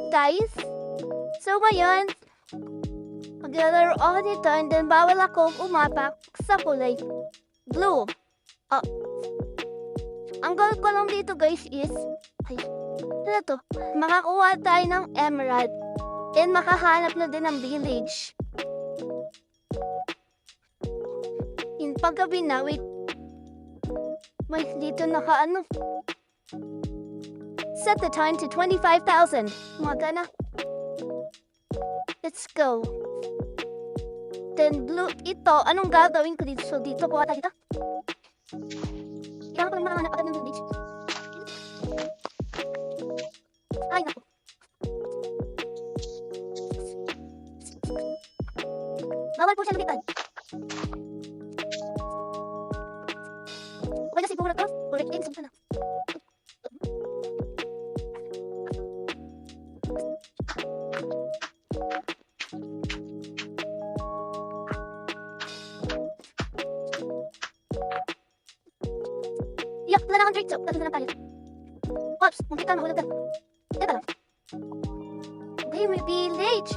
guys. So ngayon, maglalaro ako dito and then bawal ako umapak sa kulay blue. Oh. Ang goal ko lang dito guys is, ano to? Makakuha tayo ng emerald and makahanap na din ng village. In paggabi na, wait. May dito naka-ano. Set the time to 25,000. Umaga na. Let's go. Then blue, ito, anong gagawin ko dito? So dito ko ata kita. Kailangan ko lang makahanap agad ng village. Ay, naku. Bawal po siya lumitan. Okay na siguro to. Ulit din, sumpa na. Iyak, wala na kang trade. So, tatlo na tayo. Ops, makita na, hulog ka. Teka lang. Okay, may village.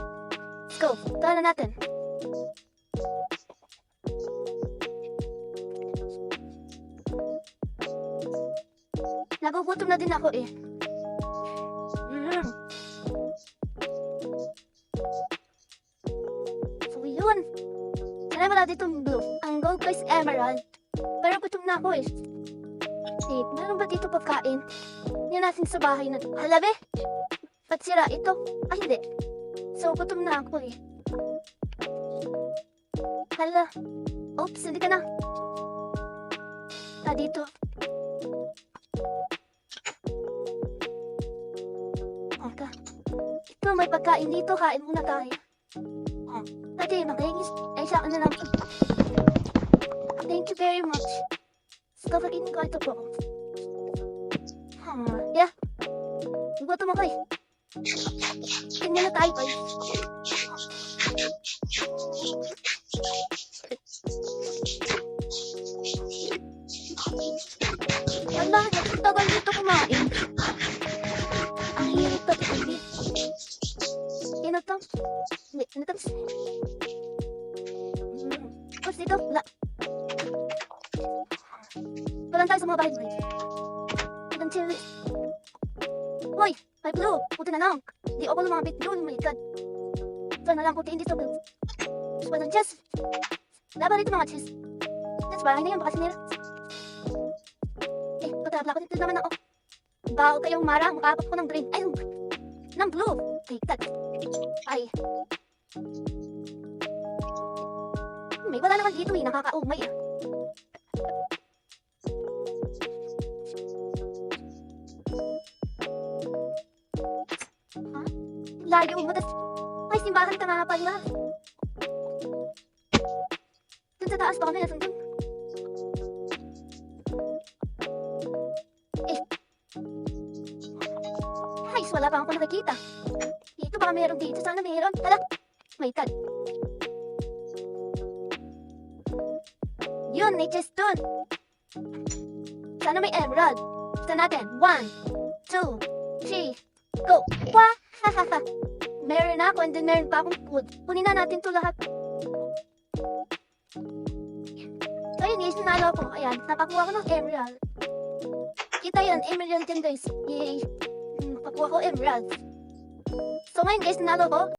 Let's go. Tara na natin. Nagugutom na din ako eh. So yun. Sana wala ditong blue. Ang gold ko is emerald. Pero gutom na ako eh. Wait, meron ba dito pagkain? Hindi natin sa bahay na. Hala be? Ba't sira ito? Ay hindi. So gutom na ako eh. Hala. Oops, hindi ka na. Dito. Okay. Ito, may pagkain dito. Kain muna tayo. Pwede, makingis. Ay, sa akin na lang. Thank you very much. So, kakainin ko ito po. Yeah. Gutom ako eh. Tingnan na tayo pa eh. Wala, tagal dito kumain. Ang hirap pa dito. Ano to? Hindi, ano to? Tapos dito, wala. Walang tayo sa mga bahay. Walang chill. Hoy, may blue. Puti na lang. Di ako lumapit doon. Oh my god. Ito na lang puti, hindi to blue. Walang chest. Wala ba rito mga chest? That's bahay na yan, baka sinira. Patabla ko dito naman ako. Bago kayong mara, makapap ko ng green. Ay, ng blue. Ay, tag. Ay. May wala naman dito eh, nakakaumay ah. Huh? Layo mo, tas may simbahan ka nga pala. Dun sa taas, baka may nasan dun. Ay, wala pa ako nakikita. Dito baka meron dito. Sana meron. Hala, may god. Yun, may chest dun. Sana may emerald. Kita natin. 1, 2, 3, go. Wah! Hahaha. Meron na ako and then meron pa akong food. Kunin na natin to lahat. So yun guys, nanalo ako. Ayan, napakuha ko ng emerald. Kita yan, emerald yan guys. Yay. Napakuha ko emerald. So ngayon guys, nanalo ko.